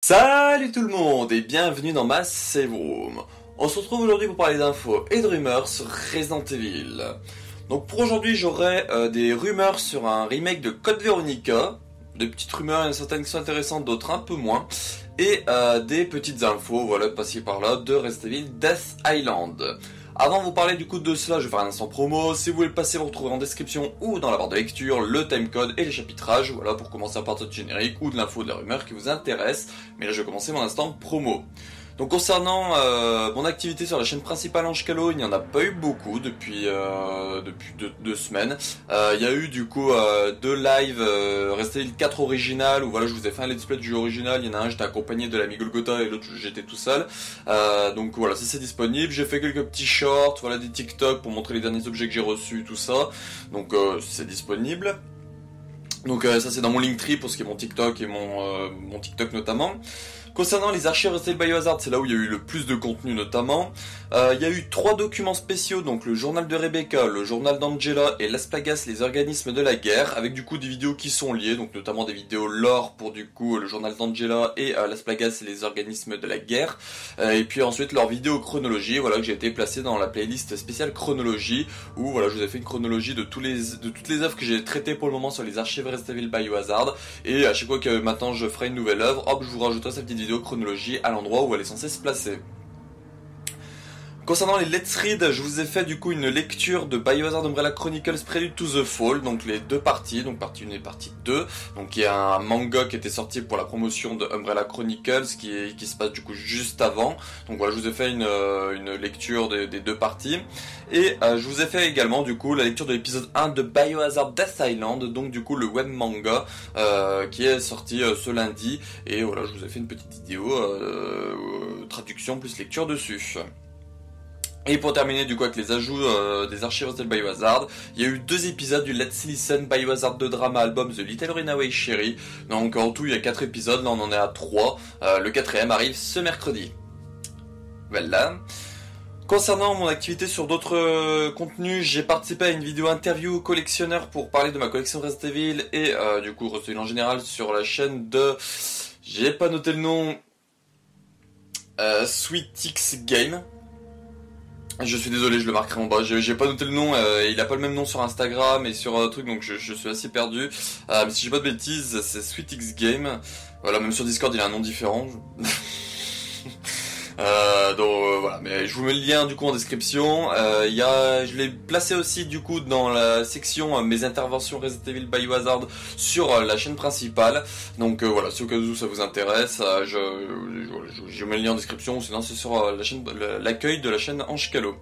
Salut tout le monde et bienvenue dans ma save room. On se retrouve aujourd'hui pour parler d'infos et de rumeurs sur Resident Evil. Donc pour aujourd'hui j'aurai des rumeurs sur un remake de Code Veronica. Des petites rumeurs, il y en a certaines qui sont intéressantes, d'autres un peu moins. Et des petites infos, voilà, de passer par là, de Resident Evil Death Island. Avant de vous parler du coup de cela, je vais faire un instant promo. Si vous voulez le passer, vous retrouverez en description ou dans la barre de lecture le timecode et les chapitrages. Voilà, pour commencer à partir de générique ou de l'info de la rumeur qui vous intéresse. Mais là, je vais commencer mon instant promo. Donc concernant mon activité sur la chaîne principale Ange Calo, il n'y en a pas eu beaucoup depuis deux semaines. Il y a eu du coup deux lives Resident Evil 4 original où voilà je vous ai fait un let's play du jeu original. Il y en a un j'étais accompagné de l'ami Golgotha et l'autre j'étais tout seul. Donc voilà, ça c'est disponible. J'ai fait quelques petits shorts, voilà des TikTok pour montrer les derniers objets que j'ai reçus, tout ça. Donc c'est disponible. Donc ça c'est dans mon Linktree pour ce qui est mon TikTok et mon TikTok notamment. Concernant les archives Resident Evil Biohazard, c'est là où il y a eu le plus de contenu notamment. Il y a eu 3 documents spéciaux, donc le journal de Rebecca, le journal d'Angela et Las Plagas, les organismes de la guerre, avec du coup des vidéos qui sont liées, donc notamment des vidéos lore pour du coup le journal d'Angela et Las Plagas et les organismes de la guerre. Et puis ensuite leur vidéo chronologie, voilà que j'ai été placé dans la playlist spéciale chronologie, où voilà je vous ai fait une chronologie de toutes les œuvres que j'ai traitées pour le moment sur les archives Resident Evil Biohazard. Et à chaque fois que maintenant je ferai une nouvelle œuvre, hop je vous rajouterai cette petite vidéo chronologie à l'endroit où elle est censée se placer. Concernant les Let's Read, je vous ai fait du coup une lecture de Biohazard Umbrella Chronicles Prelude to the Fall, donc les deux parties, donc partie 1 et partie 2. Donc il y a un manga qui était sorti pour la promotion de Umbrella Chronicles qui se passe du coup juste avant. Donc voilà, je vous ai fait une lecture des deux parties. Et je vous ai fait également du coup la lecture de l'épisode 1 de Biohazard Death Island, donc du coup le web manga qui est sorti ce lundi. Et voilà, je vous ai fait une petite vidéo traduction plus lecture dessus. Et pour terminer du coup avec les ajouts des archives de Biohazard, il y a eu 2 épisodes du Let's Listen Biohazard 2 Drama Album The Little Runaway Sherry. Donc en tout il y a 4 épisodes, là on en est à 3. Le 4e arrive ce mercredi. Voilà. Concernant mon activité sur d'autres contenus, j'ai participé à une vidéo interview collectionneur pour parler de ma collection Resident Evil et du coup Resident Evil en général sur la chaîne de... J'ai pas noté le nom... SweetX Game. Je suis désolé, je le marquerai en bas. J'ai pas noté le nom, il a pas le même nom sur Instagram et sur truc, donc je suis assez perdu. Mais si j'ai pas de bêtises, c'est SweetX Game. Voilà, même sur Discord, il a un nom différent. Voilà, mais je vous mets le lien du coup en description. Je l'ai placé aussi du coup dans la section mes interventions Resident Evil Biohazard sur la chaîne principale. Donc voilà, si au cas où ça vous intéresse, je mets le lien en description, ou sinon c'est sur la chaîne, l'accueil de la chaîne Ange Calo.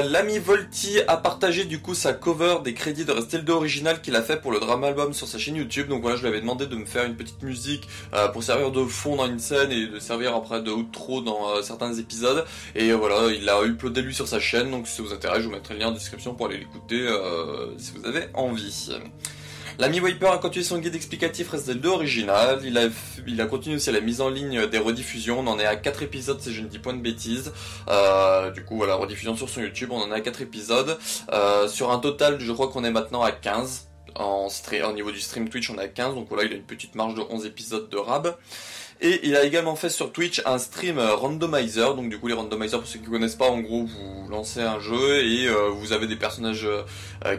L'ami Volti a partagé du coup sa cover des crédits de Resident Evil 2 original qu'il a fait pour le drama album sur sa chaîne YouTube. Donc voilà, je lui avais demandé de me faire une petite musique pour servir de fond dans une scène et de servir après de outro dans certains épisodes. Et voilà, il a uploadé lui sur sa chaîne. Donc si ça vous intéresse, je vous mettrai le lien en description pour aller l'écouter si vous avez envie. L'ami Wiper a continué son guide explicatif Resident Evil 2 original, il a continué aussi la mise en ligne des rediffusions, on en est à 4 épisodes si je ne dis point de bêtises. Du coup voilà, rediffusion sur son YouTube, on en est à 4 épisodes, sur un total je crois qu'on est maintenant à 15, au niveau du stream Twitch on est à 15, donc voilà il a une petite marge de 11 épisodes de rab. Et il a également fait sur Twitch un stream randomizer, donc du coup les randomizers pour ceux qui ne connaissent pas, en gros vous lancez un jeu et vous avez des personnages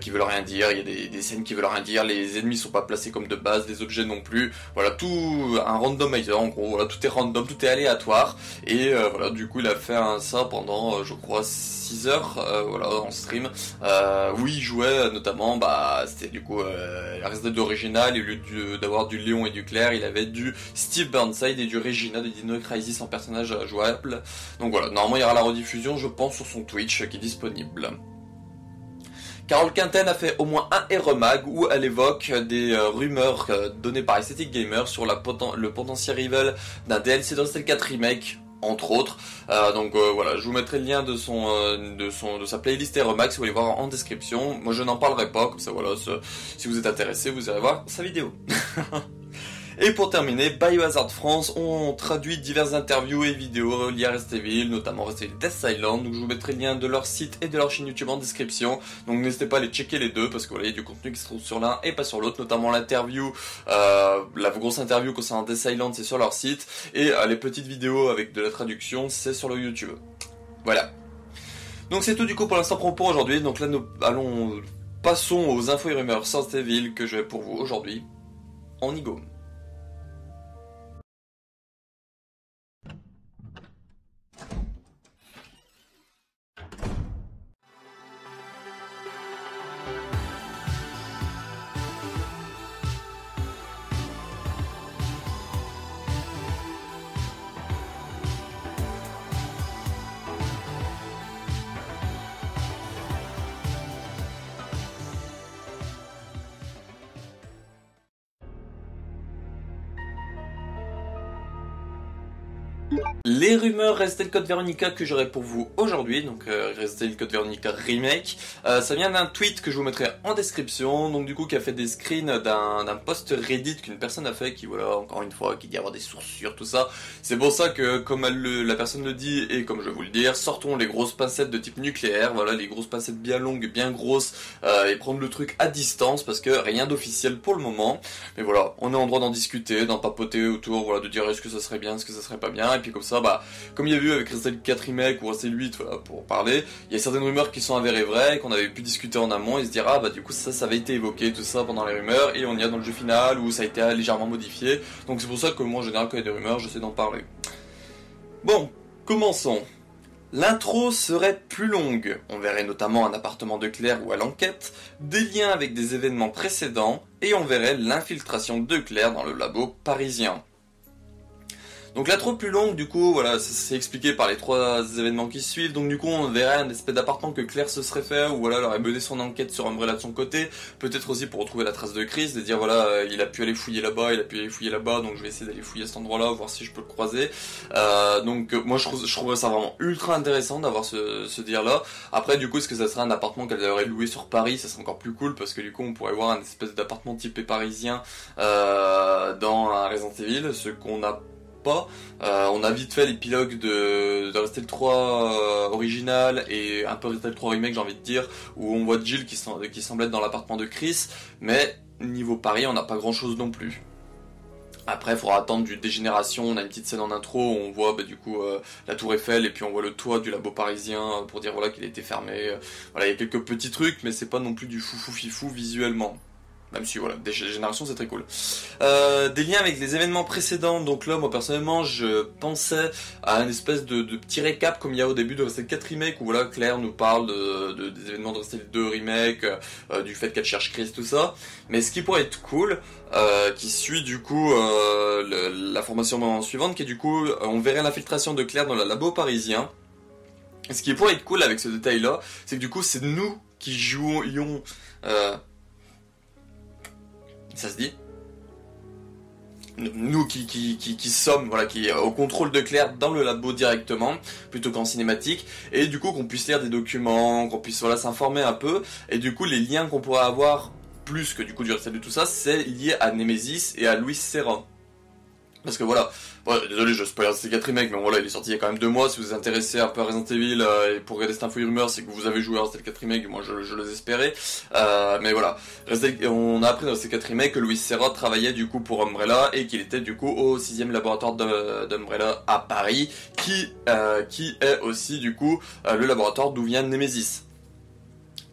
qui veulent rien dire, il y a des scènes qui veulent rien dire, les ennemis sont pas placés comme de base, les objets non plus, voilà tout un randomizer en gros, voilà tout est random, tout est aléatoire et voilà du coup il a fait ça pendant je crois 6 heures voilà en stream où il jouait notamment c'était du coup la Resident Evil originale et au lieu d'avoir du Léon et du Claire il avait du Steve Burnside et du Regina de Dino Crisis en personnage jouable. Donc voilà, normalement il y aura la rediffusion je pense sur son Twitch qui est disponible. Carole Quinten a fait au moins un remag où elle évoque des rumeurs données par Aesthetic Gamer sur le potentiel rival d'un DLC de Resident Evil 4 Remake entre autres. Voilà, je vous mettrai le lien de sa playlist remag si vous voulez voir en description. Moi je n'en parlerai pas, comme ça voilà, si vous êtes intéressé vous irez voir sa vidéo. Et pour terminer, Biohazard France ont traduit diverses interviews et vidéos liées à Resident Evil, notamment Resident Evil Death Island, donc je vous mettrai le lien de leur site et de leur chaîne YouTube en description, donc n'hésitez pas à aller checker les deux, parce que voilà, il y a du contenu qui se trouve sur l'un et pas sur l'autre, notamment l'interview, la grosse interview concernant Death Island, c'est sur leur site, et les petites vidéos avec de la traduction, c'est sur le YouTube. Voilà. Donc c'est tout du coup pour l'instant pour aujourd'hui, donc là nous passons aux infos et rumeurs Resident Evil que j'ai pour vous aujourd'hui. On y go. Les rumeurs Resident Evil Code Veronica que j'aurai pour vous aujourd'hui, donc Resident Evil Code Veronica Remake, ça vient d'un tweet que je vous mettrai en description, donc du coup qui a fait des screens d'un post Reddit qu'une personne a fait, qui voilà, encore une fois, qui dit avoir des sources sûres, tout ça. C'est pour ça que, comme la personne le dit, et comme je vais vous le dire, sortons les grosses pincettes de type nucléaire, voilà, les grosses pincettes bien longues, bien grosses, et prendre le truc à distance, parce que rien d'officiel pour le moment. Mais voilà, on est en droit d'en discuter, d'en papoter autour, voilà, de dire est-ce que ça serait bien, est-ce que ça serait pas bien, et puis comme ça, bah, comme il y a eu avec Resident Evil 4 Remake ou Resident Evil 8, voilà, pour parler, il y a certaines rumeurs qui sont avérées vraies, qu'on avait pu discuter en amont et se dire ah bah du coup ça avait été évoqué, tout ça pendant les rumeurs, et on y a dans le jeu final où ça a été légèrement modifié, donc c'est pour ça que moi en général quand il y a des rumeurs j'essaie d'en parler. Bon, commençons. L'intro serait plus longue, on verrait notamment un appartement de Claire ou à l'enquête, des liens avec des événements précédents, et on verrait l'infiltration de Claire dans le labo parisien. Donc l'intro plus longue, du coup, voilà, c'est expliqué par les 3 événements qui suivent, donc du coup on verrait un espèce d'appartement que Claire se serait fait, ou voilà, elle aurait mené son enquête sur Umbrella de son côté, peut-être aussi pour retrouver la trace de Chris, de dire voilà, il a pu aller fouiller là-bas, donc je vais essayer d'aller fouiller à cet endroit-là, voir si je peux le croiser. Donc moi je trouverais ça vraiment ultra intéressant d'avoir ce dire-là. Après du coup, est-ce que ça serait un appartement qu'elle aurait loué sur Paris, ça serait encore plus cool, parce que du coup on pourrait voir un espèce d'appartement typé parisien dans un Resident Evil, ce qu'on a pas. On a vite fait l'épilogue de Resident Evil 3 original et un peu Resident Evil 3 Remake, j'ai envie de dire, où on voit Jill qui semble être dans l'appartement de Chris, mais niveau Paris on n'a pas grand chose non plus. Après il faudra attendre du Dégénération, on a une petite scène en intro où on voit bah, du coup la tour Eiffel et puis on voit le toit du labo parisien pour dire voilà qu'il a été fermé. Voilà, il y a quelques petits trucs mais c'est pas non plus du foufou fifou visuellement. Même si voilà, Dégénération c'est très cool. Des liens avec les événements précédents, donc là moi personnellement je pensais à une espèce de petit récap comme il y a au début de Resident Evil 4 Remake où voilà Claire nous parle des événements de Resident Evil 2 Remake, du fait qu'elle cherche Chris, tout ça. Mais ce qui pourrait être cool, qui suit du coup la formation suivante, qui est du coup on verrait l'infiltration de Claire dans le labo parisien. Et ce qui pourrait être cool avec ce détail là, c'est que du coup c'est nous qui jouions... ça se dit, nous qui sommes voilà, qui au contrôle de Claire dans le labo directement plutôt qu'en cinématique, et du coup qu'on puisse lire des documents, qu'on puisse voilà s'informer un peu, et du coup les liens qu'on pourrait avoir plus que du coup du reste de tout ça, c'est lié à Nemesis et à Luis Serra. Parce que voilà, ouais, désolé je spoil ces 4 remakes, mais voilà il est sorti il y a quand même 2 mois, si vous vous intéressez un peu à Resident Evil et pour regarder cette info rumeur, c'est que vous avez joué à Resident Evil 4 remake, moi je les espérais, mais voilà, on a appris dans ces 4 remakes que Luis Serra travaillait du coup pour Umbrella et qu'il était du coup au 6ème laboratoire d'Umbrella à Paris, qui est aussi du coup le laboratoire d'où vient Nemesis.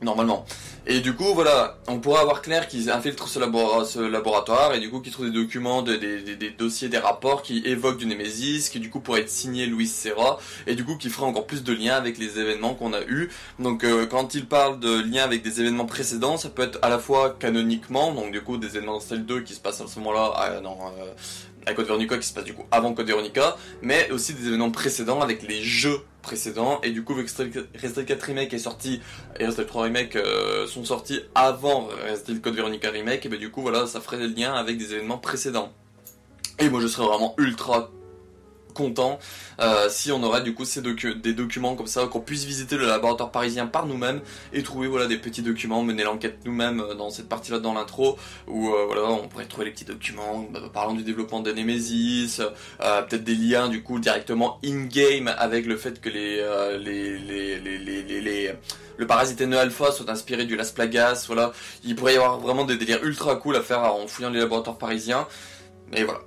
Normalement. Et du coup, voilà, on pourrait avoir Claire qui infiltre ce laboratoire et du coup qui trouve des documents, des dossiers, des rapports qui évoquent du Nemesis, qui du coup pourrait être signé Luis Serra et du coup qui ferait encore plus de liens avec les événements qu'on a eus. Donc quand il parle de liens avec des événements précédents, ça peut être à la fois canoniquement, donc du coup des événements dans Cell 2 qui se passent à ce moment-là, à Code Veronica qui se passe du coup avant Code Veronica, mais aussi des événements précédents avec les jeux précédents, et du coup vu que Resident Evil 4 Remake est sorti et Resident Evil 3 Remake sont sortis avant Resident Evil Code Veronica Remake, et ben du coup voilà ça ferait des liens avec des événements précédents. Et moi je serais vraiment ultra content si on aurait du coup des documents comme ça, qu'on puisse visiter le laboratoire parisien par nous-mêmes et trouver voilà des petits documents, mener l'enquête nous-mêmes dans cette partie-là dans l'intro où voilà on pourrait trouver les petits documents parlant du développement de Nemesis, peut-être des liens du coup directement in-game avec le fait que le parasite NE-alpha soit inspiré du Las Plagas, voilà, il pourrait y avoir vraiment des délires ultra cool à faire en fouillant les laboratoires parisiens, mais voilà.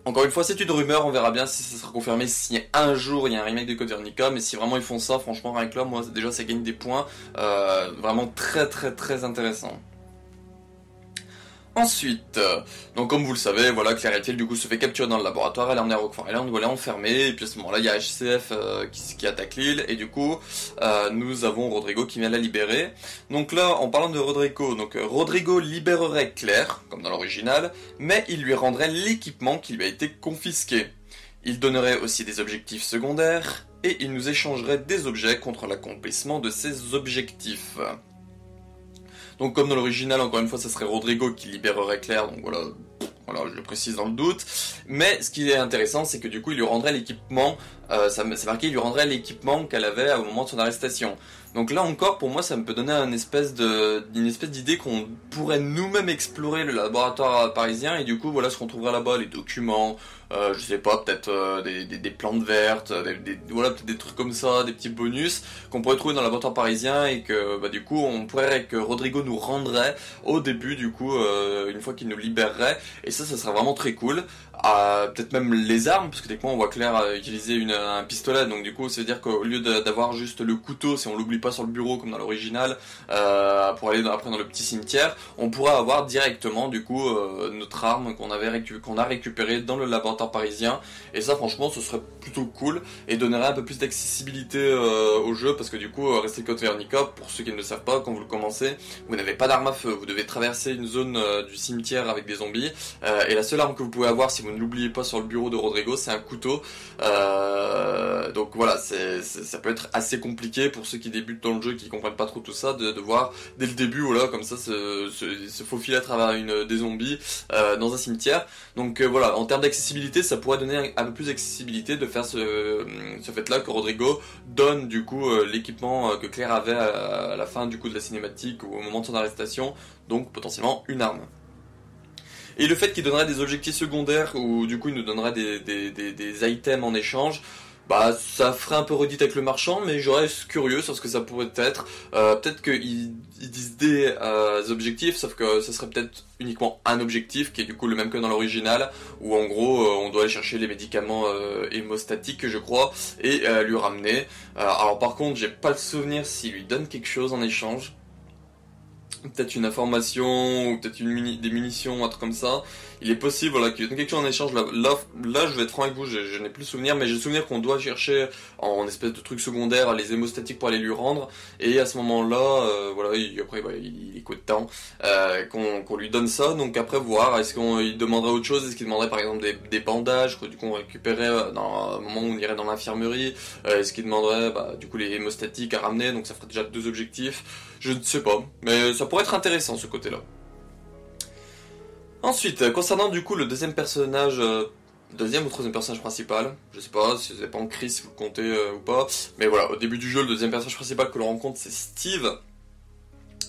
Encore une fois, c'est une rumeur, on verra bien si ça sera confirmé, si un jour il y a un remake de Code Veronica, mais si vraiment ils font ça, franchement, rien que là, moi, déjà, ça gagne des points, vraiment très très très intéressant. Ensuite, donc comme vous le savez, voilà, Claire Redfield du coup se fait capturer dans le laboratoire, elle est emmenée à Rockford Island, voilà, enfermée, et puis à ce moment-là, il y a HCF qui attaque l'île, et du coup, nous avons Rodrigo qui vient la libérer. Donc là, en parlant de Rodrigo, donc Rodrigo libérerait Claire, comme dans l'original, mais il lui rendrait l'équipement qui lui a été confisqué. Il donnerait aussi des objectifs secondaires, et il nous échangerait des objets contre l'accomplissement de ces objectifs. Donc comme dans l'original, encore une fois, ça serait Rodrigo qui libérerait Claire, donc voilà, je le précise dans le doute. Mais ce qui est intéressant, c'est que du coup, il lui rendrait l'équipement, c'est marqué, il lui rendrait l'équipement qu'elle avait au moment de son arrestation. Donc là encore, pour moi, ça me peut donner une espèce d'idée qu'on pourrait nous-mêmes explorer le laboratoire parisien, et du coup, voilà ce qu'on trouverait là-bas, les documents, je sais pas, peut-être des plantes vertes, voilà, peut-être des trucs comme ça, des petits bonus qu'on pourrait trouver dans le laboratoire parisien, et que bah, du coup, on pourrait que Rodrigo nous rendrait au début, du coup, une fois qu'il nous libérerait, et ça serait vraiment très cool. Peut-être même les armes, parce que techniquement on voit Claire utiliser un pistolet, donc du coup ça veut dire qu'au lieu d'avoir juste le couteau, si on l'oublie pas sur le bureau comme dans l'original, pour aller après dans le petit cimetière, on pourra avoir directement du coup notre arme qu'on a récupérée dans le laboratoire parisien, et ça franchement ce serait plutôt cool et donnerait un peu plus d'accessibilité au jeu, parce que du coup rester Code Veronica, pour ceux qui ne le savent pas, quand vous le commencez, vous n'avez pas d'arme à feu, vous devez traverser une zone du cimetière avec des zombies, et la seule arme que vous pouvez avoir si vous ne l'oubliez pas sur le bureau de Rodrigo, c'est un couteau. Donc voilà, ça peut être assez compliqué pour ceux qui débutent dans le jeu, qui comprennent pas trop tout ça, de voir dès le début, voilà, comme ça, se faufiler à travers des zombies dans un cimetière. Donc voilà, en termes d'accessibilité, ça pourrait donner un peu plus d'accessibilité de faire ce fait-là, que Rodrigo donne du coup l'équipement que Claire avait à la fin du coup de la cinématique ou au moment de son arrestation, donc potentiellement une arme. Et le fait qu'il donnerait des objectifs secondaires, ou du coup il nous donnerait des items en échange, bah ça ferait un peu redite avec le marchand, mais je reste curieux sur ce que ça pourrait être. Peut-être qu'ils disent des objectifs, sauf que ce serait peut-être uniquement un objectif, qui est du coup le même que dans l'original, où en gros on doit aller chercher les médicaments hémostatiques, je crois, et lui ramener. Alors par contre, j'ai pas le souvenir s'il lui donne quelque chose en échange. Peut-être une information, ou peut-être des munitions, un truc comme ça. Il est possible, voilà, qu'il y ait quelque chose en échange. Là, je vais être franc avec vous, je n'ai plus le souvenir, mais j'ai le souvenir qu'on doit chercher en espèce de truc secondaire les hémostatiques pour aller lui rendre. Et à ce moment-là, voilà, après, il est quoi de temps qu'on lui donne ça. Donc après, voir, est-ce qu'il demanderait autre chose? Est-ce qu'il demanderait par exemple des bandages que du coup on récupérait dans un moment où on irait dans l'infirmerie? Est-ce qu'il demanderait du coup les hémostatiques à ramener? Donc ça ferait déjà 2 objectifs. Je ne sais pas, mais ça pourrait être intéressant ce côté-là. Ensuite, concernant du coup le deuxième ou troisième personnage principal, je sais pas si vous n'avez pas en crise si vous le comptez ou pas, mais voilà, au début du jeu, le deuxième personnage principal que l'on rencontre, c'est Steve.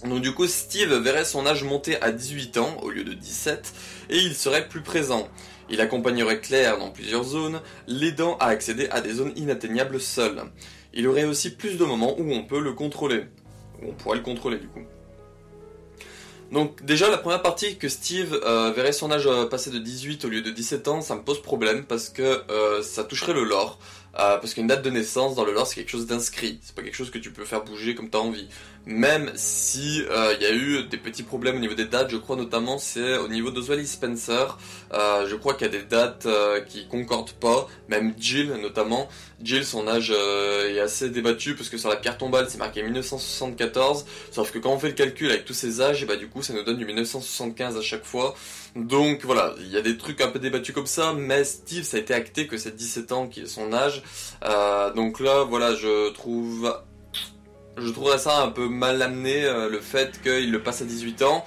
Donc du coup, Steve verrait son âge monter à 18 ans au lieu de 17, et il serait plus présent. Il accompagnerait Claire dans plusieurs zones, l'aidant à accéder à des zones inatteignables seul. Il aurait aussi plus de moments où on peut le contrôler. On pourrait le contrôler du coup. Donc déjà la première partie, que Steve verrait son âge passer de 18 au lieu de 17 ans, ça me pose problème parce que ça toucherait le lore. Parce qu'une date de naissance dans le lore c'est quelque chose d'inscrit, c'est pas quelque chose que tu peux faire bouger comme t'as envie. Même si y a eu des petits problèmes au niveau des dates, je crois notamment c'est au niveau d'Oswald Spencer, je crois qu'il y a des dates qui concordent pas, même Jill notamment. Jill, son âge est assez débattu parce que sur la pierre tombale c'est marqué 1974, sauf que quand on fait le calcul avec tous ces âges, et bah du coup ça nous donne du 1975 à chaque fois. Donc voilà, il y a des trucs un peu débattus comme ça, mais Steve, ça a été acté que c'est 17 ans qui est son âge. Donc là, voilà, je trouverais ça un peu mal amené, le fait qu'il le passe à 18 ans.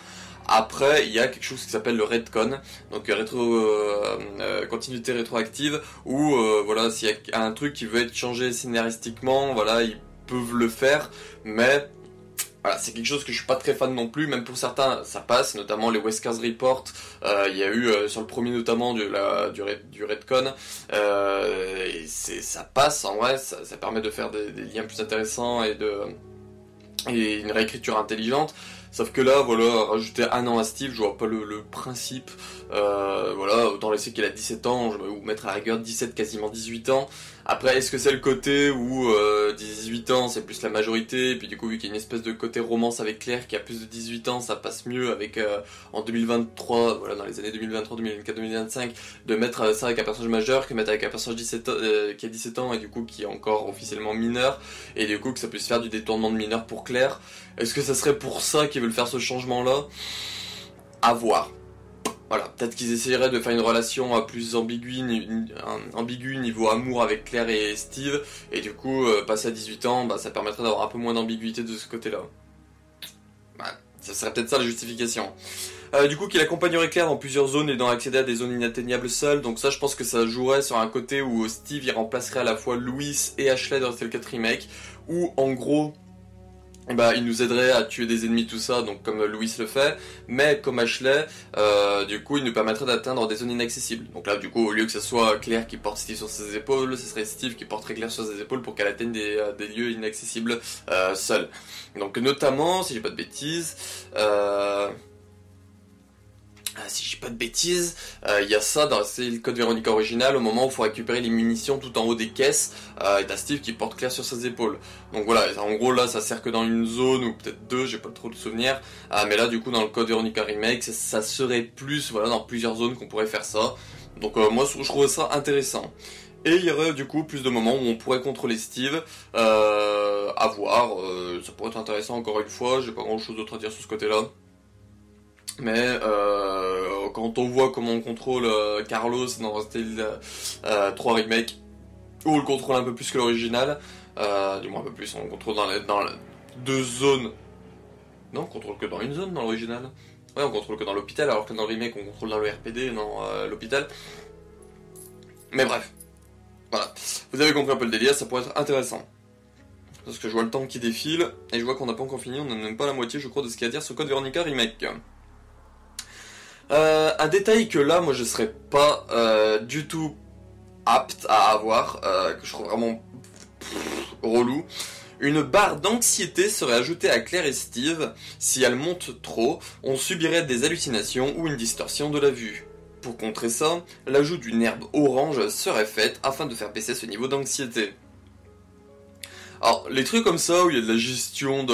Après, il y a quelque chose qui s'appelle le retcon, donc continuité rétroactive, où voilà, s'il y a un truc qui veut être changé scénaristiquement, voilà, ils peuvent le faire, mais voilà, c'est quelque chose que je suis pas très fan non plus, même pour certains ça passe, notamment les Wesker's Report, il y a eu sur le premier notamment du retcon, ça passe en vrai, ça permet de faire des liens plus intéressants et une réécriture intelligente. Sauf que là, voilà, rajouter un an à Steve, je vois pas le principe. Voilà, autant laisser qu'il a 17 ans, ou mettre à la rigueur 17, quasiment 18 ans. Après, est-ce que c'est le côté où 18 ans, c'est plus la majorité, et puis du coup, vu qu'il y a une espèce de côté romance avec Claire qui a plus de 18 ans, ça passe mieux avec en 2023, voilà, dans les années 2023, 2024, 2025, de mettre ça avec un personnage majeur que mettre avec un personnage qui a 17 ans et du coup qui est encore officiellement mineur, et du coup que ça puisse faire du détournement de mineur pour Claire. Est-ce que ça serait pour ça qu'ils veulent faire ce changement-là? À voir. Voilà, peut-être qu'ils essaieraient de faire une relation plus ambiguë niveau amour avec Claire et Steve, et du coup, passer à 18 ans, bah, ça permettrait d'avoir un peu moins d'ambiguïté de ce côté-là. Bah, ça serait peut-être ça la justification. Du coup, qu'il accompagnerait Claire dans plusieurs zones et dans accéder à des zones inatteignables seul, donc ça je pense que ça jouerait sur un côté où Steve il remplacerait à la fois Louis et Ashley dans Resident Evil 4 Remake, où en gros, bah, il nous aiderait à tuer des ennemis, tout ça, donc comme Louis le fait, mais comme Ashley, du coup, il nous permettrait d'atteindre des zones inaccessibles. Donc là, du coup, au lieu que ce soit Claire qui porte Steve sur ses épaules, ce serait Steve qui porterait Claire sur ses épaules pour qu'elle atteigne des lieux inaccessibles seule. Donc notamment, si j'ai pas de bêtises, il y a ça dans le code Veronica original, au moment où il faut récupérer les munitions tout en haut des caisses, et t'as Steve qui porte Claire sur ses épaules. Donc voilà, en gros là ça sert que dans une zone, ou peut-être deux, j'ai pas trop de souvenirs, mais là du coup dans le code Veronica Remake, ça serait plus, voilà, dans plusieurs zones qu'on pourrait faire ça. Donc moi je trouve ça intéressant. Et il y aurait du coup plus de moments où on pourrait contrôler Steve, à voir, ça pourrait être intéressant encore une fois, j'ai pas grand chose d'autre à dire sur ce côté-là. Mais quand on voit comment on contrôle Carlos dans Resident Evil 3 Remake, où on le contrôle un peu plus que l'original, du moins un peu plus, on contrôle dans deux zones. Non, on contrôle que dans une zone dans l'original. Ouais, on contrôle que dans l'hôpital, alors que dans le remake on contrôle dans le RPD, dans l'hôpital. Mais bref, voilà. Vous avez compris un peu le délire, ça pourrait être intéressant. Parce que je vois le temps qui défile, et je vois qu'on n'a pas encore fini, on n'a même pas la moitié je crois de ce qu'il y a à dire sur Code Veronica Remake. Un détail que là, moi je serais pas du tout apte à avoir, que je trouve vraiment relou. Une barre d'anxiété serait ajoutée à Claire et Steve. Si elle monte trop, on subirait des hallucinations ou une distorsion de la vue. Pour contrer ça, l'ajout d'une herbe orange serait faite afin de faire baisser ce niveau d'anxiété. Alors, les trucs comme ça, où il y a de la gestion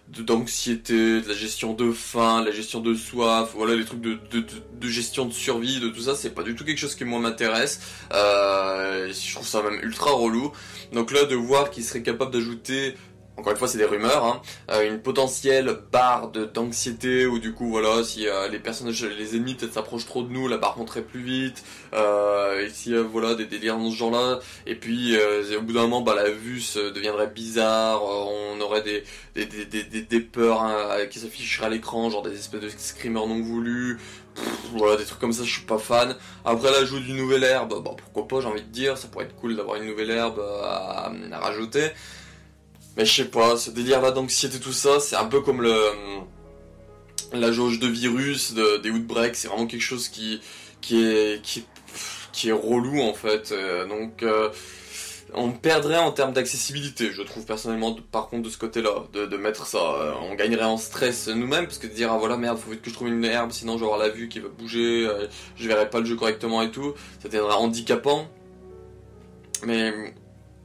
d'anxiété, de la gestion de faim, de la gestion de soif, voilà, les trucs de gestion de survie, de tout ça, c'est pas du tout quelque chose qui moi m'intéresse. Je trouve ça même ultra relou. Donc là, de voir qu'il serait capable d'ajouter, encore une fois c'est des rumeurs, hein, une potentielle barre d'anxiété, où du coup voilà, si les personnages, les ennemis peut-être s'approchent trop de nous, la barre monterait plus vite, et si voilà, des délires dans ce genre là, et puis au bout d'un moment bah, la vue deviendrait bizarre, on aurait des peurs hein, qui s'afficheraient à l'écran, genre des espèces de screamers non voulus, voilà, des trucs comme ça, je suis pas fan. Après l'ajout d'une nouvelle herbe, bah pourquoi pas, j'ai envie de dire, ça pourrait être cool d'avoir une nouvelle herbe à rajouter. Mais je sais pas, ce délire là d'anxiété tout ça, c'est un peu comme la jauge de virus des outbreaks, c'est vraiment quelque chose qui est relou en fait. Donc on perdrait en termes d'accessibilité, je trouve personnellement par contre de ce côté-là, de mettre ça, on gagnerait en stress nous-mêmes, parce que de dire ah voilà merde, faut vite que je trouve une herbe, sinon je vais avoir la vue qui va bouger, je verrai pas le jeu correctement et tout, ça deviendra handicapant, mais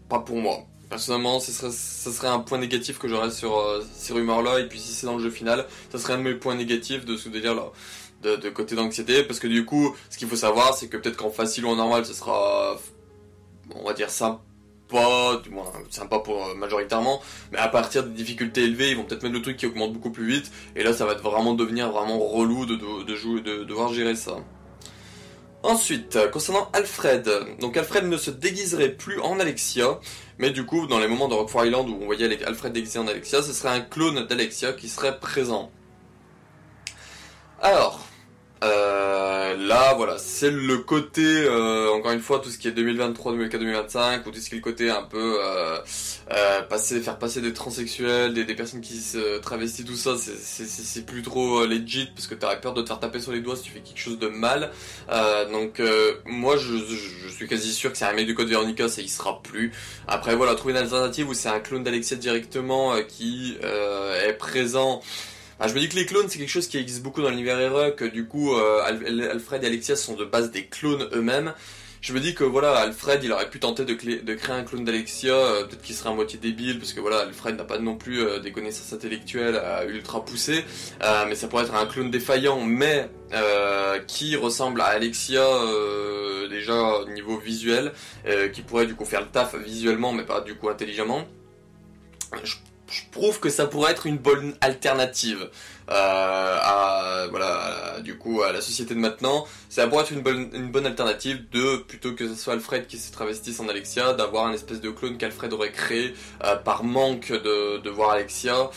pas pour moi. Personnellement, ça serait un point négatif que j'aurais sur ces rumeurs-là, et puis si c'est dans le jeu final, ça serait un de mes points négatifs de ce délire-là, de côté d'anxiété, parce que du coup, ce qu'il faut savoir, c'est que peut-être qu'en facile ou en normal, ce sera, on va dire, sympa, du moins sympa pour majoritairement, mais à partir des difficultés élevées, ils vont peut-être mettre le truc qui augmente beaucoup plus vite, et là, ça va devenir vraiment relou de devoir gérer ça. Ensuite, concernant Alfred, donc Alfred ne se déguiserait plus en Alexia, mais du coup, dans les moments de Rockford Island où on voyait Alfred déguisé en Alexia, ce serait un clone d'Alexia qui serait présent. Alors, là, voilà, c'est le côté, encore une fois, tout ce qui est 2023, 2024, 2025, ou tout ce qui est le côté un peu faire passer des transsexuels, des personnes qui se travestissent, tout ça, c'est plus trop legit, parce que t'aurais peur de te faire taper sur les doigts si tu fais quelque chose de mal. Donc, moi, je suis quasi sûr que c'est un mec du Code Veronica, ça y sera plus. Après, voilà, trouver une alternative où c'est un clone d'Alexia directement qui est présent. Ah, je me dis que les clones c'est quelque chose qui existe beaucoup dans l'univers Heroic, que du coup Alfred et Alexia sont de base des clones eux-mêmes. Je me dis que voilà, Alfred il aurait pu tenter de créer un clone d'Alexia, peut-être qu'il serait à moitié débile, parce que voilà, Alfred n'a pas non plus des connaissances intellectuelles ultra poussées, mais ça pourrait être un clone défaillant, mais qui ressemble à Alexia déjà au niveau visuel, qui pourrait du coup faire le taf visuellement, mais pas du coup intelligemment. Je trouve que ça pourrait être une bonne alternative du coup à la société de maintenant. Ça pourrait être une bonne alternative de, plutôt que ce soit Alfred qui se travestisse en Alexia, d'avoir un espèce de clone qu'Alfred aurait créé par manque de voir Alexia.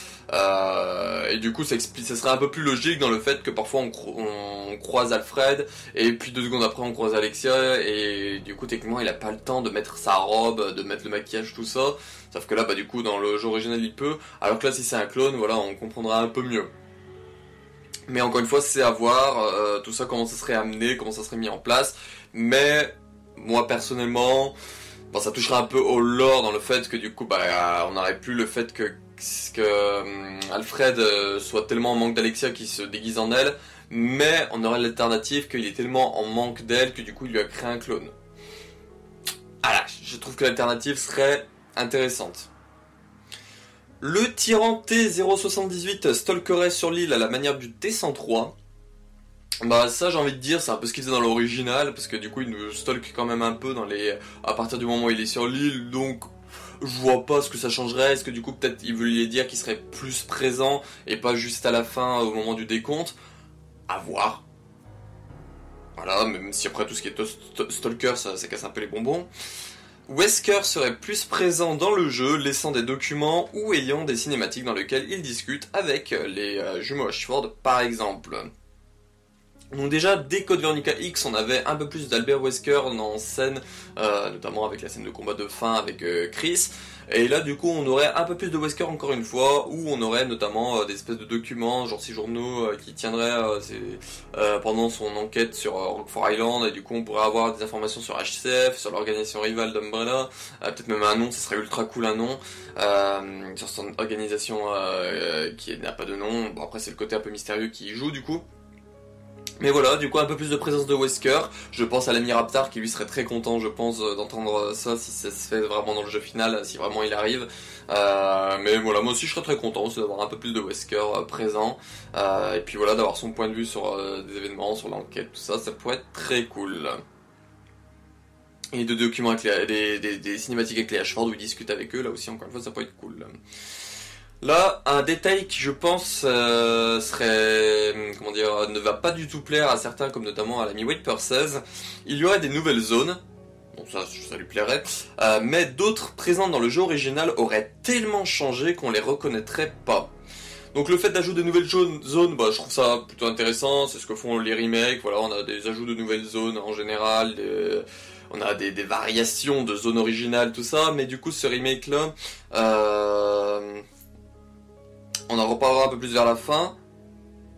Et du coup ça serait un peu plus logique dans le fait que parfois on croise Alfred et puis 2 secondes après on croise Alexia, et du coup techniquement il a pas le temps de mettre sa robe, de mettre le maquillage, tout ça. Sauf que là, bah du coup, dans le jeu original, il peut. Alors que là, si c'est un clone, voilà, on comprendra un peu mieux. Mais encore une fois, c'est à voir tout ça, comment ça serait amené, comment ça serait mis en place. Mais moi, personnellement, bon, ça touchera un peu au lore dans le fait que du coup, bah, on n'aurait plus le fait que Alfred soit tellement en manque d'Alexia qu'il se déguise en elle. Mais on aurait l'alternative qu'il est tellement en manque d'elle que du coup, il lui a créé un clone. Voilà, je trouve que l'alternative serait intéressante. Le tyran T078 stalkerait sur l'île à la manière du T103. Bah ça j'ai envie de dire, c'est un peu ce qu'il faisait dans l'original, parce que du coup il nous stalk quand même un peu à partir du moment où il est sur l'île, donc je vois pas ce que ça changerait. Est-ce que du coup peut-être il voulait dire qu'il serait plus présent et pas juste à la fin au moment du décompte? À voir. Voilà, même si après tout ce qui est stalker ça casse un peu les bonbons. Wesker serait plus présent dans le jeu, laissant des documents ou ayant des cinématiques dans lesquelles il discute avec les jumeaux Ashford par exemple. Donc déjà, dès Code Veronica X, on avait un peu plus d'Albert Wesker en scène, notamment avec la scène de combat de fin avec Chris. Et là, du coup, on aurait un peu plus de Wesker encore une fois, où on aurait notamment des espèces de documents, genre 6 journaux, qui tiendraient pendant son enquête sur Rockford Island, et du coup, on pourrait avoir des informations sur HCF, sur l'organisation rivale d'Umbrella, peut-être même un nom, ce serait ultra cool un nom, sur son organisation qui n'a pas de nom. Bon, après, c'est le côté un peu mystérieux qui y joue, du coup. Mais voilà, du coup un peu plus de présence de Wesker. Je pense à l'ami Raptar qui lui serait très content, je pense, d'entendre ça si ça se fait vraiment dans le jeu final, si vraiment il arrive. Mais voilà, moi aussi je serais très content aussi d'avoir un peu plus de Wesker présent. Et puis voilà, d'avoir son point de vue sur des événements, sur l'enquête, tout ça, ça pourrait être très cool. Et de documents avec des cinématiques avec les Ashford où il discute avec eux, là aussi encore une fois ça pourrait être cool. Là, un détail qui je pense ne va pas du tout plaire à certains, comme notamment à l'ami Wiper 16, il y aurait des nouvelles zones, bon ça lui plairait, mais d'autres présentes dans le jeu original auraient tellement changé qu'on les reconnaîtrait pas. Donc le fait d'ajouter de nouvelles zones, bah, je trouve ça plutôt intéressant, c'est ce que font les remakes, voilà, on a des ajouts de nouvelles zones en général, on a des variations de zones originales, tout ça, mais du coup ce remake là, on en reparlera un peu plus vers la fin.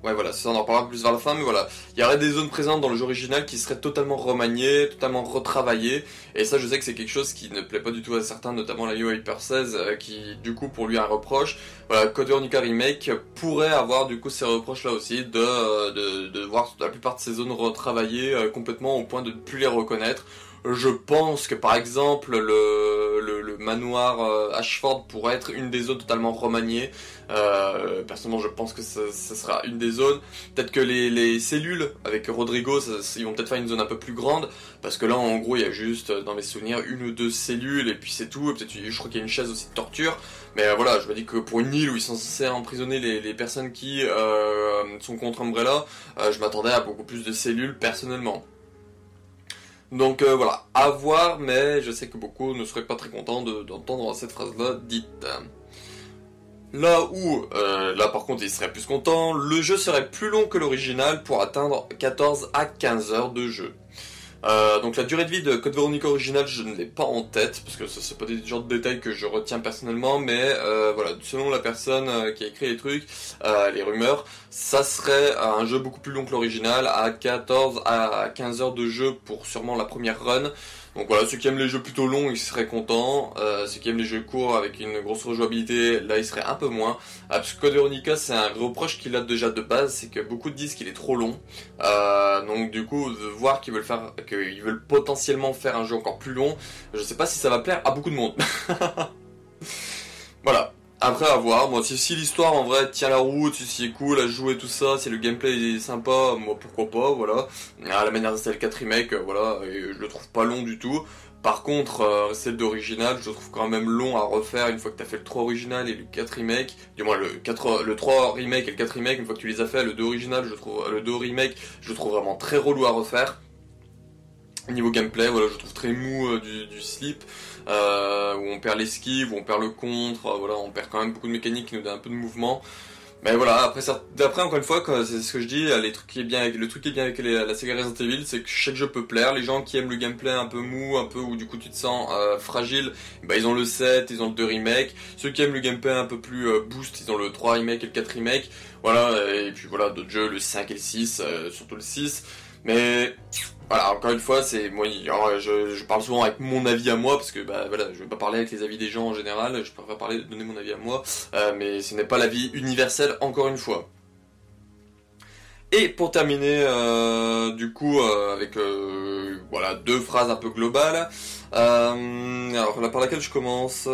Ouais voilà, ça on en reparlera un peu plus vers la fin, mais voilà. Il y aurait des zones présentes dans le jeu original qui seraient totalement remaniées, totalement retravaillées. Et ça je sais que c'est quelque chose qui ne plaît pas du tout à certains, notamment la Hyper 16, qui du coup pour lui a un reproche. Voilà, Code Veronica Remake pourrait avoir du coup ces reproches là aussi, de voir la plupart de ces zones retravaillées complètement au point de ne plus les reconnaître. Je pense que par exemple le manoir Ashford pourrait être une des zones totalement remaniées. Personnellement je pense que ce sera une des zones. Peut-être que les cellules avec Rodrigo ils vont peut-être faire une zone un peu plus grande, parce que là en gros il y a juste dans mes souvenirs 1 ou 2 cellules et puis c'est tout. Peut-être je crois qu'il y a une chaise aussi de torture, mais voilà, je me dis que pour une île où ils sont censés emprisonner les personnes qui sont contre Umbrella, je m'attendais à beaucoup plus de cellules personnellement. Donc voilà, à voir, mais je sais que beaucoup ne seraient pas très contents d'entendre cette phrase-là dite. Là où, là par contre il serait plus content, le jeu serait plus long que l'original pour atteindre 14 à 15 heures de jeu. Donc la durée de vie de Code Veronica original, je ne l'ai pas en tête, parce que c'est pas des genres de détails que je retiens personnellement, mais voilà, selon la personne qui a écrit les trucs, les rumeurs, ça serait un jeu beaucoup plus long que l'original, à 14 à 15 heures de jeu pour sûrement la première run. Donc voilà, ceux qui aiment les jeux plutôt longs, ils seraient contents. Ceux qui aiment les jeux courts avec une grosse rejouabilité, là ils seraient un peu moins. Parce que Code Veronica, c'est un reproche qu'il a déjà de base, c'est que beaucoup disent qu'il est trop long. Donc du coup, de voir qu'ils veulent potentiellement faire un jeu encore plus long, je sais pas si ça va plaire à beaucoup de monde. Voilà. Après à voir, moi si l'histoire en vrai tient la route, si c'est cool à jouer tout ça, si le gameplay est sympa, moi pourquoi pas, voilà. À la manière de Resident 4 Remake, voilà, et je le trouve pas long du tout. Par contre, Resident 2 original, je le trouve quand même long à refaire une fois que t'as fait le 3 original et le 4 remake. Du moins le 3 remake et le 4 remake, une fois que tu les as fait, le 2 original, le 2 remake, je le trouve vraiment très relou à refaire. Niveau gameplay, voilà, je trouve très mou du slip, où on perd l'esquive, où on perd le contre, voilà, on perd quand même beaucoup de mécaniques qui nous donnent un peu de mouvement. Mais voilà, après encore une fois, c'est ce que je dis, le truc qui est bien avec la Sega Resident Evil, c'est que chaque jeu peut plaire. Les gens qui aiment le gameplay un peu mou, un peu où du coup tu te sens fragile, bah ils ont le 7, ils ont le 2 remake. Ceux qui aiment le gameplay un peu plus boost, ils ont le 3 remake et le 4 remake. Voilà, et puis voilà, d'autres jeux, le 5 et le 6, surtout le 6. Mais voilà, encore une fois, je parle souvent avec mon avis à moi, parce que bah voilà, je vais pas parler avec les avis des gens en général, je préfère donner mon avis à moi, mais ce n'est pas l'avis universel, encore une fois. Et pour terminer, du coup, avec voilà, deux phrases un peu globales. Alors là par laquelle je commence.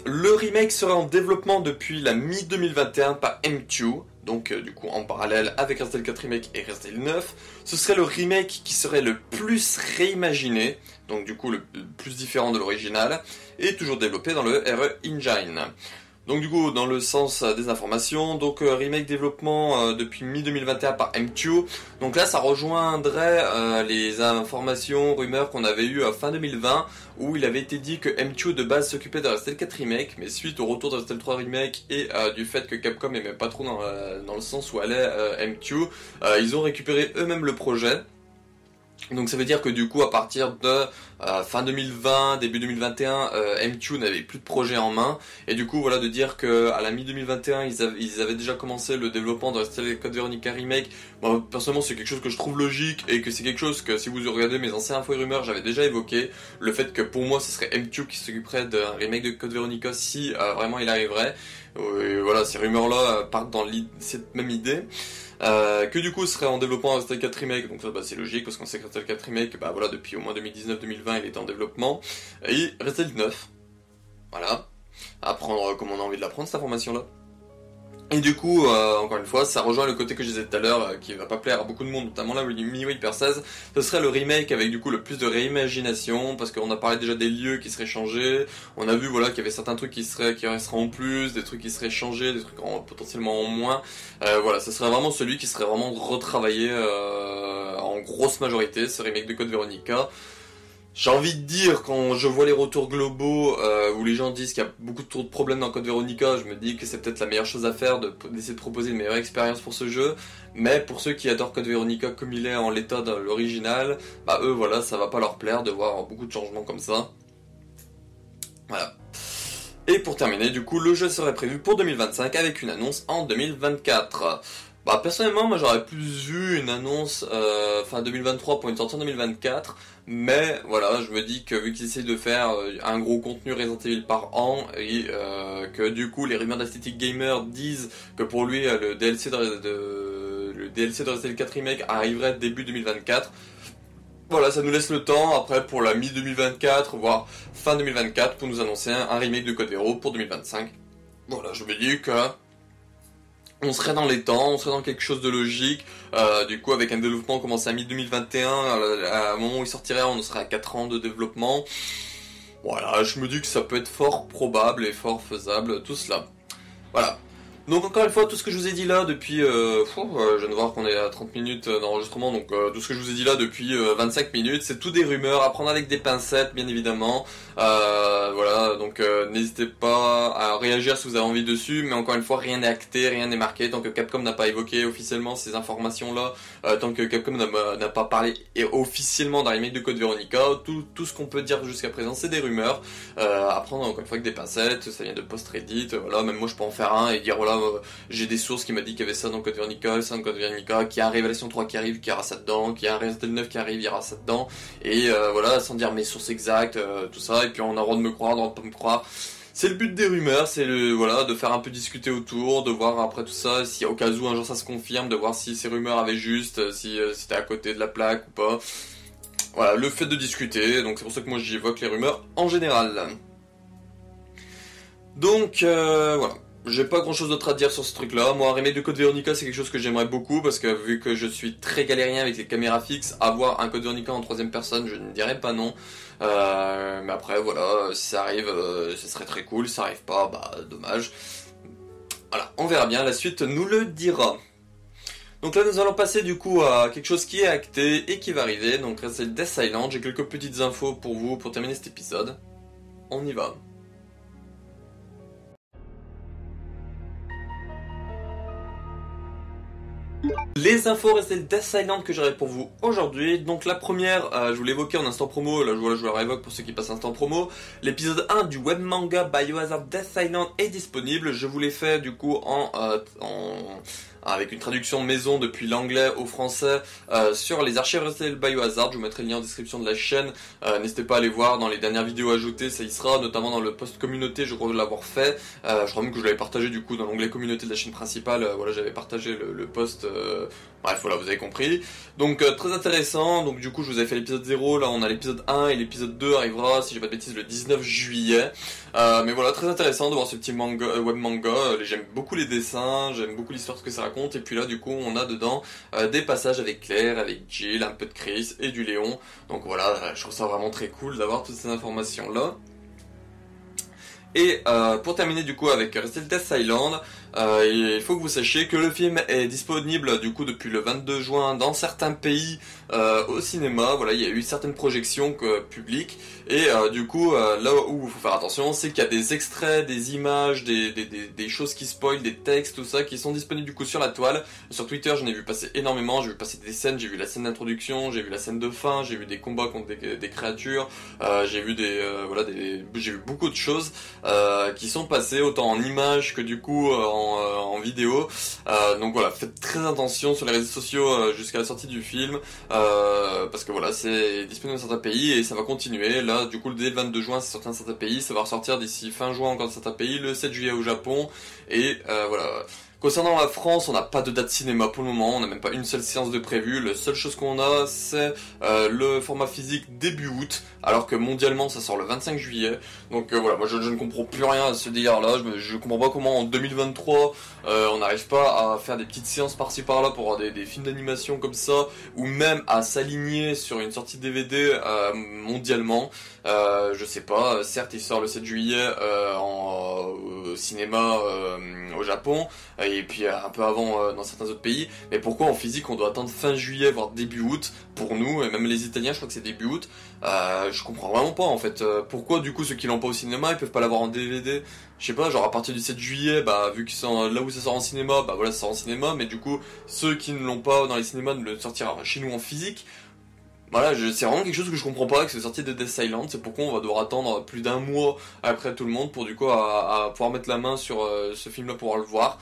Le remake sera en développement depuis la mi-2021 par M2, donc du coup en parallèle avec Resident 4 Remake et Resident 9. Ce serait le remake qui serait le plus réimaginé, donc du coup le plus différent de l'original, et toujours développé dans le RE Engine. Donc du coup, dans le sens des informations, donc remake développement depuis mi-2021 par M2. Donc là, ça rejoindrait les informations, rumeurs qu'on avait eues à fin 2020, où il avait été dit que M2 de base s'occupait de Resident 4 Remake, mais suite au retour de Resident 3 Remake et du fait que Capcom aimait pas trop dans le sens où allait M2, ils ont récupéré eux-mêmes le projet. Donc ça veut dire que du coup à partir de fin 2020, début 2021, M2 n'avait plus de projet en main, et du coup voilà, de dire que à la mi-2021 ils avaient déjà commencé le développement de Code Veronica Remake. Moi personnellement c'est quelque chose que je trouve logique, et que c'est quelque chose que si vous regardez mes anciens infos et rumeurs j'avais déjà évoqué, le fait que pour moi ce serait M2 qui s'occuperait d'un remake de Code Veronica si vraiment il arriverait. Et voilà, ces rumeurs là partent dans cette même idée. Que du coup serait en développement Resident 4 Remake, donc ça bah, c'est logique parce qu'on sait que Resident 4 Remake, bah voilà, depuis au moins 2019-2020 il était en développement, et Resident 9, voilà, à prendre comme on a envie de la prendre cette information là. Et du coup, encore une fois, ça rejoint le côté que je disais tout à l'heure, qui va pas plaire à beaucoup de monde, notamment là, MIUI Hyper 16, ce serait le remake avec du coup le plus de réimagination, parce qu'on a parlé déjà des lieux qui seraient changés, on a vu voilà qu'il y avait certains trucs qui resteraient en plus, des trucs qui seraient changés, des trucs potentiellement en moins, voilà, ce serait vraiment celui qui serait vraiment retravaillé en grosse majorité, ce remake de Code Veronica. J'ai envie de dire, quand je vois les retours globaux où les gens disent qu'il y a beaucoup trop de problèmes dans Code Veronica, je me dis que c'est peut-être la meilleure chose à faire d'essayer de proposer une meilleure expérience pour ce jeu. Mais pour ceux qui adorent Code Veronica comme il est en l'état de l'original, bah eux voilà, ça va pas leur plaire de voir beaucoup de changements comme ça. Voilà. Et pour terminer, du coup, le jeu serait prévu pour 2025 avec une annonce en 2024. Bah personnellement, moi j'aurais plus vu une annonce fin 2023 pour une sortie en 2024, mais voilà, je me dis que vu qu'ils essayent de faire un gros contenu Resident Evil par an, et que du coup les rumeurs d'Aesthetic Gamer disent que pour lui le DLC de Resident Evil 4 Remake arriverait début 2024, voilà, ça nous laisse le temps après pour la mi-2024, voire fin 2024, pour nous annoncer un remake de Code Vero pour 2025. Voilà, je me dis que on serait dans les temps, on serait dans quelque chose de logique, du coup avec un développement commencé à mi-2021, à un moment où il sortirait on serait à 4 ans de développement. Voilà, je me dis que ça peut être fort probable et fort faisable, tout cela. Voilà. Donc encore une fois, tout ce que je vous ai dit là depuis, je viens de voir qu'on est à 30 minutes d'enregistrement, donc tout ce que je vous ai dit là depuis 25 minutes, c'est tout des rumeurs, à prendre avec des pincettes bien évidemment. Voilà, donc n'hésitez pas à réagir si vous avez envie dessus, mais encore une fois, rien n'est acté, rien n'est marqué, tant que Capcom n'a pas évoqué officiellement ces informations là, tant que Capcom n'a pas parlé officiellement d'un remake de Code Veronica, tout ce qu'on peut dire jusqu'à présent c'est des rumeurs, à prendre encore une fois avec des pincettes, ça vient de post-Reddit, voilà, même moi je peux en faire un et dire voilà, j'ai des sources qui m'a dit qu'il y avait ça dans Code Veronica, ça dans Code Veronica, qu'il y a un Révélation 3 qui arrive, qu'il y aura ça dedans, qu'il y a un Resident Evil 9 qui arrive, il y aura ça dedans, et voilà, sans dire mes sources exactes, tout ça, et puis on a le droit de me croire, droit de pas me croire. C'est le but des rumeurs, c'est voilà, de faire un peu discuter autour, de voir après tout ça, si au cas où un jour ça se confirme, de voir si ces rumeurs avaient juste, si c'était à côté de la plaque ou pas. Voilà, le fait de discuter, donc c'est pour ça que moi j'évoque les rumeurs en général. Donc voilà. J'ai pas grand chose d'autre à dire sur ce truc là. Moi un remake de Code Veronica c'est quelque chose que j'aimerais beaucoup parce que vu que je suis très galérien avec les caméras fixes, avoir un Code Veronica en troisième personne je ne dirais pas non. Mais après voilà, si ça arrive ce serait très cool, si ça arrive pas bah dommage. Voilà, on verra bien, la suite nous le dira. Donc là nous allons passer du coup à quelque chose qui est acté et qui va arriver, donc là c'est Death Island, j'ai quelques petites infos pour vous pour terminer cet épisode. On y va. Les infos restées le Death Island que j'aurai pour vous aujourd'hui. Donc la première, je vous l'évoquais en instant promo, là je la réévoque pour ceux qui passent instant promo. L'épisode 1 du web manga Biohazard Death Island est disponible. Je vous l'ai fait du coup avec une traduction maison depuis l'anglais au français sur les archives Resident Evil Biohazard. Je vous mettrai le lien en description de la chaîne. N'hésitez pas à aller voir dans les dernières vidéos ajoutées, ça y sera, notamment dans le post communauté, je crois l'avoir fait. Je crois même que je l'avais partagé du coup dans l'onglet communauté de la chaîne principale. Voilà, j'avais partagé le post. Bref, voilà, vous avez compris. Donc très intéressant. Donc du coup, je vous avais fait l'épisode 0. Là, on a l'épisode 1 et l'épisode 2 arrivera, si j'ai pas de bêtises, le 19 juillet. Mais voilà, très intéressant de voir ce petit manga, web manga. J'aime beaucoup les dessins, j'aime beaucoup l'histoire que ça raconte. Et puis là, du coup, on a dedans des passages avec Claire, avec Jill, un peu de Chris et du Léon. Donc voilà, je trouve ça vraiment très cool d'avoir toutes ces informations là. Et pour terminer du coup avec Resident Evil Death Island, il faut que vous sachiez que le film est disponible du coup depuis le 22 juin dans certains pays au cinéma. Voilà, il y a eu certaines projections publiques et du coup là où il faut faire attention, c'est qu'il y a des extraits, des images, des choses qui spoilent, des textes, tout ça qui sont disponibles du coup sur la toile. Sur Twitter, j'en ai vu passer énormément, j'ai vu passer des scènes, j'ai vu la scène d'introduction, j'ai vu la scène de fin, j'ai vu des combats contre des créatures, j'ai vu j'ai vu beaucoup de choses qui sont passées autant en images que du coup en vidéo. Donc voilà, faites très attention sur les réseaux sociaux jusqu'à la sortie du film parce que voilà, c'est disponible dans certains pays et ça va continuer. Là du coup dès le 22 juin c'est sorti dans certains pays, ça va ressortir d'ici fin juin encore dans certains pays, le 7 juillet au Japon et voilà. Concernant la France, on n'a pas de date cinéma pour le moment, on n'a même pas une seule séance de prévue. La seule chose qu'on a, c'est le format physique début août, alors que mondialement ça sort le 25 juillet. Donc voilà, moi je ne comprends plus rien à ce délire-là, je comprends pas comment en 2023 on n'arrive pas à faire des petites séances par-ci par-là pour avoir des films d'animation comme ça, ou même à s'aligner sur une sortie DVD mondialement. Je sais pas, certes il sort le 7 juillet au cinéma au Japon, et puis un peu avant dans certains autres pays, mais pourquoi en physique on doit attendre fin juillet voire début août pour nous, et même les Italiens je crois que c'est début août. Je comprends vraiment pas en fait, pourquoi du coup ceux qui l'ont pas au cinéma ils peuvent pas l'avoir en DVD, je sais pas, genre à partir du 7 juillet, bah vu qu'ils sont là où ça sort en cinéma, bah voilà ça sort en cinéma, mais du coup ceux qui ne l'ont pas dans les cinémas ne le sortira chez nous en physique. Voilà, c'est vraiment quelque chose que je comprends pas avec cette sortie de Death Island, c'est pourquoi on va devoir attendre plus d'un mois après tout le monde pour du coup à pouvoir mettre la main sur ce film là pour pouvoir le voir.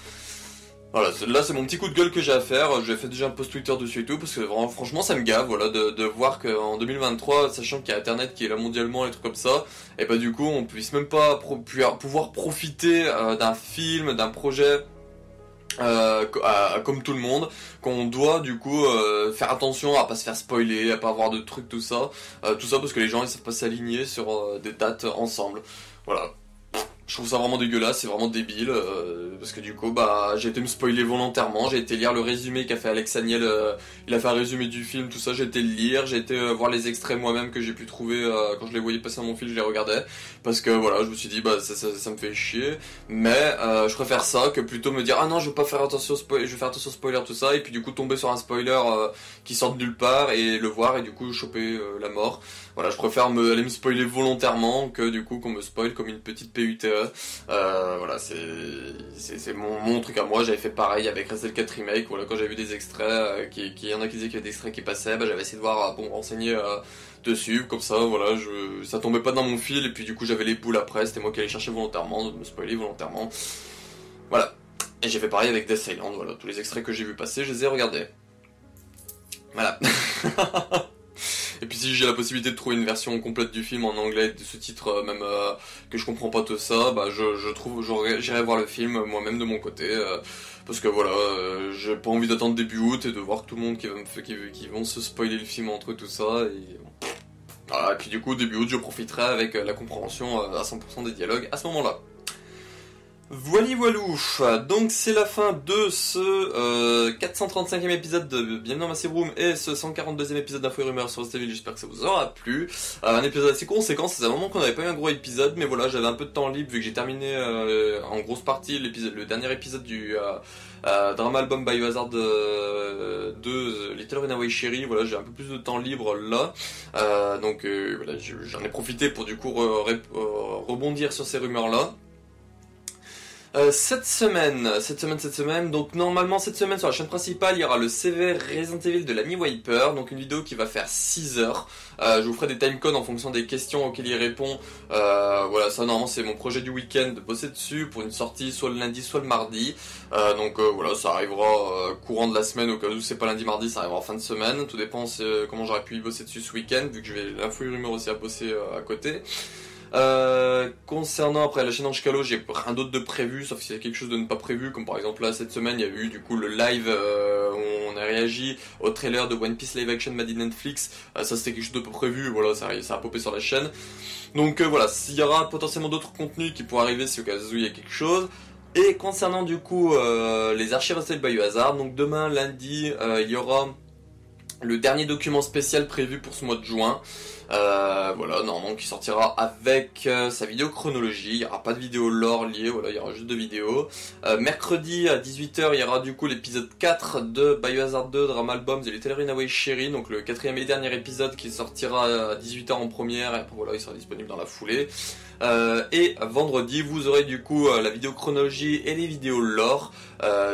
Voilà, là c'est mon petit coup de gueule que j'ai à faire, j'ai fait déjà un post Twitter dessus et tout, parce que vraiment, franchement ça me gave, voilà, de voir qu'en 2023, sachant qu'il y a Internet qui est là mondialement, et des trucs comme ça, et bah du coup on puisse même pas pouvoir profiter d'un film, d'un projet comme tout le monde, qu'on doit du coup faire attention à pas se faire spoiler, à pas avoir de trucs, tout ça parce que les gens ils savent pas s'aligner sur des dates ensemble. Voilà. Je trouve ça vraiment dégueulasse, c'est vraiment débile, parce que du coup, bah, j'ai été me spoiler volontairement, j'ai été lire le résumé qu'a fait Alex Haniel, il a fait un résumé du film, tout ça, j'ai été le lire, j'ai été voir les extraits moi-même que j'ai pu trouver quand je les voyais passer dans mon fil, je les regardais, parce que voilà, je me suis dit, bah, ça me fait chier, mais je préfère ça que plutôt me dire, ah non, je veux pas faire attention au spoiler, je vais faire attention au spoiler, tout ça, et puis du coup tomber sur un spoiler qui sort de nulle part, et le voir, et du coup choper la mort. Voilà, je préfère aller me spoiler volontairement que du coup qu'on me spoil comme une petite PUTE. Voilà, c'est mon truc à moi. J'avais fait pareil avec Resident Evil 4 Remake. Voilà, quand j'avais vu des extraits, qu'il y en a qui disaient qu'il y avait des extraits qui passaient, bah, j'avais essayé de voir, bon, renseigner dessus. Comme ça, voilà, ça tombait pas dans mon fil. Et puis du coup, j'avais les boules après. C'était moi qui allais chercher volontairement, de me spoiler volontairement. Voilà. Et j'ai fait pareil avec Death Island. Voilà, tous les extraits que j'ai vu passer, je les ai regardés. Voilà. Et puis si j'ai la possibilité de trouver une version complète du film en anglais, de ce titre même que je comprends pas tout ça, bah j'irai voir le film moi-même de mon côté, parce que voilà, j'ai pas envie d'attendre début août et de voir tout le monde qui vont se spoiler le film entre eux, tout ça, et voilà, et puis du coup début août je profiterai avec la compréhension à 100% des dialogues à ce moment-là. Voili voilou, donc c'est la fin de ce 435e épisode de Bienvenue dans Massive Room et ce 142e épisode d'Info et Rumeurs sur Resident Evil, j'espère que ça vous aura plu. Un épisode assez conséquent, c'est un moment qu'on n'avait pas eu un gros épisode, mais voilà, j'avais un peu de temps libre vu que j'ai terminé en grosse partie le dernier épisode du Drama Album Biohazard 2 Little Runaway Sherry, voilà, j'ai un peu plus de temps libre là, donc voilà, j'en ai profité pour du coup rebondir sur ces rumeurs là. Cette semaine, donc normalement cette semaine sur la chaîne principale il y aura le CV Resident Evil de l'ami Wiper, donc une vidéo qui va faire 6 heures, je vous ferai des timecodes en fonction des questions auxquelles il répond, voilà, ça normalement c'est mon projet du week-end de bosser dessus pour une sortie soit le lundi soit le mardi, donc voilà, ça arrivera courant de la semaine, au cas où c'est pas lundi mardi, ça arrivera en fin de semaine, tout dépend comment j'aurais pu y bosser dessus ce week-end, vu que je vais l'info et rumeur aussi à bosser à côté. Concernant après la chaîne Anchecalo, j'ai rien d'autre de prévu, sauf s'il y a quelque chose de ne pas prévu, comme par exemple là cette semaine il y a eu du coup le live où on a réagi au trailer de One Piece Live Action Made in Netflix, ça c'était quelque chose de pas prévu, voilà, ça a popé sur la chaîne. Donc voilà, s'il y aura potentiellement d'autres contenus qui pourraient arriver si au cas où il y a quelque chose. Et concernant du coup les archives Resident Evil Biohazard, donc demain lundi il y aura le dernier document spécial prévu pour ce mois de juin. Voilà, normalement qui sortira avec sa vidéo chronologie, il n'y aura pas de vidéo lore liée, voilà, il y aura juste de vidéos. Mercredi à 18h, il y aura du coup l'épisode 4 de Biohazard 2 Drama Album The Little Runaway Sherry, donc le quatrième et dernier épisode qui sortira à 18h en première, et après voilà, il sera disponible dans la foulée. Et vendredi, vous aurez du coup la vidéo chronologie et les vidéos lore,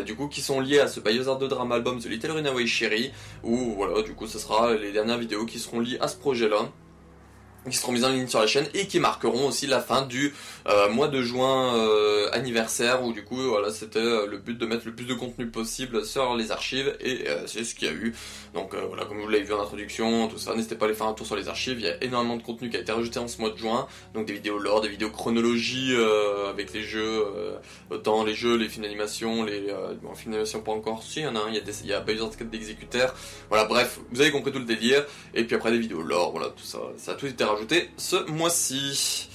du coup qui sont liées à ce Biohazard 2 Drama Album The Little Runaway Sherry, où voilà, du coup ce sera les dernières vidéos qui seront liées à ce projet-là, qui seront mises en ligne sur la chaîne et qui marqueront aussi la fin du mois de juin anniversaire, où du coup voilà, c'était le but de mettre le plus de contenu possible sur les archives, et c'est ce qu'il y a eu. Donc voilà, comme vous l'avez vu en introduction, tout ça, n'hésitez pas à aller faire un tour sur les archives, il y a énormément de contenu qui a été rajouté en ce mois de juin, donc des vidéos lore, des vidéos chronologie avec les jeux, autant les jeux, les films d'animation, bon, films d'animation pas encore, si il y en a un, il y a Biohazard 4 d'exécutaire, voilà, bref, vous avez compris tout le délire, et puis après des vidéos lore, voilà, tout ça, ça a tout été rajouté ce mois-ci.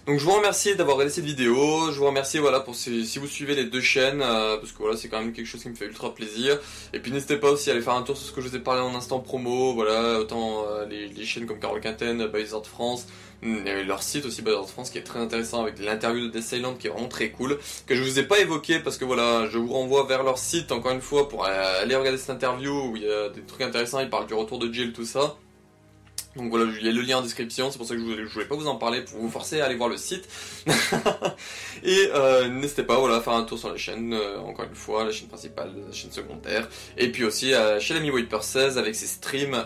Donc je vous remercie d'avoir regardé cette vidéo, je vous remercie voilà pour si vous suivez les deux chaînes, parce que voilà, c'est quand même quelque chose qui me fait ultra plaisir. Et puis n'hésitez pas aussi à aller faire un tour sur ce que je vous ai parlé en instant promo, voilà, autant les chaînes comme Carole Quinten, Biohazard France, et leur site aussi Biohazard France qui est très intéressant avec l'interview de Death Island qui est vraiment très cool, que je vous ai pas évoqué parce que voilà, je vous renvoie vers leur site encore une fois pour aller regarder cette interview où il y a des trucs intéressants, ils parlent du retour de Jill, tout ça. Donc voilà, il y a le lien en description, c'est pour ça que je voulais pas vous en parler, pour vous forcer à aller voir le site. Et n'hésitez pas voilà, à faire un tour sur la chaîne, encore une fois, la chaîne principale, la chaîne secondaire. Et puis aussi chez l'ami Wiper 16 avec ses streams,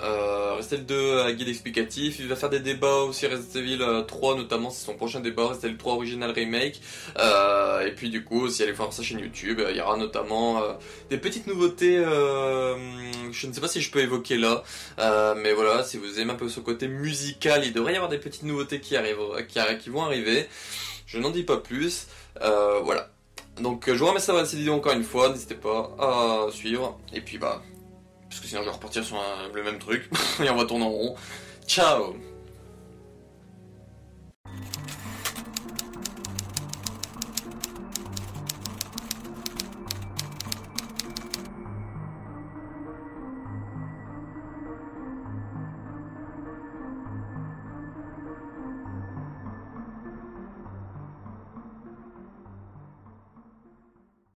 Resident Evil 2 guide explicatif, il va faire des débats aussi, Resident Evil 3 notamment, c'est son prochain débat, Resident Evil 3 Original Remake. Et puis du coup, si allez voir sa chaîne YouTube, il y aura notamment des petites nouveautés, je ne sais pas si je peux évoquer là, mais voilà, si vous aimez un peu ce côté musical, il devrait y avoir des petites nouveautés qui vont arriver. Je n'en dis pas plus. Voilà. Donc je vous remercie d'avoir regardé cette vidéo encore une fois. N'hésitez pas à suivre. Et puis bah, parce que sinon je vais repartir sur le même truc et on va tourner en rond. Ciao.